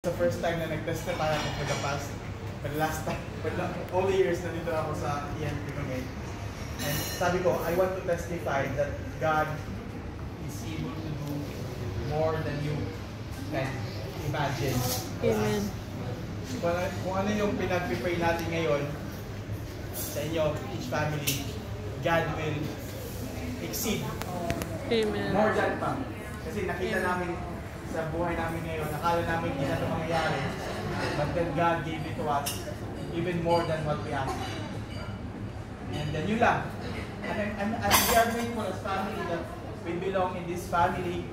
the first time na nag-testify ako for the past, for the last time, for the all the years na dito ako sa ENP Community. And sabi ko, I want to testify that God is able to do more than you can imagine. Amen. Kung ano yung pinag-pray natin ngayon sa inyo, each family, God will exceed. Amen. More than pa. Kasi nakita namin sa buhay namin ngayon, nakala namin hindi na ito mangyayari. But then God gave it to us even more than what we asked. And then yun lang. And we are grateful as family that we belong in this family,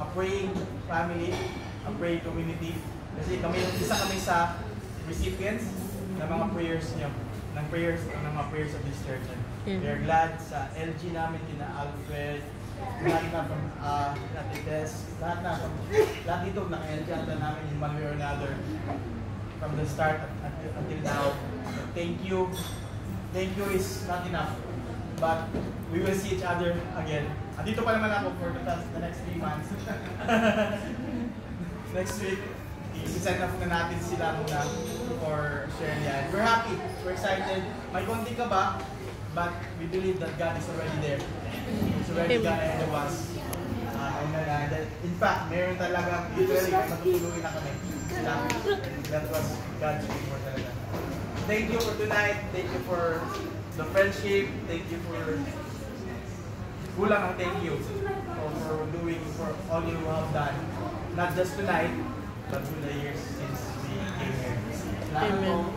a praying family, a praying community. Kasi isa kami sa recipients ng mga prayers niyo, ng mga prayers of this church. We are glad sa LG namin, kina Alfred, lahat na from Natites, lahat dito naka-LG ata namin in one way or another from the start until now. Thank you. Thank you is not enough. But we will see each other again. Dito pa naman ako for the next 3 months. Next week, i-sign off na natin sila muna for sharing yan. We're happy. We're excited. May konti ka ba? But we believe that God is already there. He's already gone ahead of us. In fact, meron talaga, literally, matutulungin na kami. That was God's will for talaga. Thank you for tonight. Thank you for the friendship. Thank you for kulang ang thank you for doing for all you have done. Not just tonight, but through the years since we came here. Amen.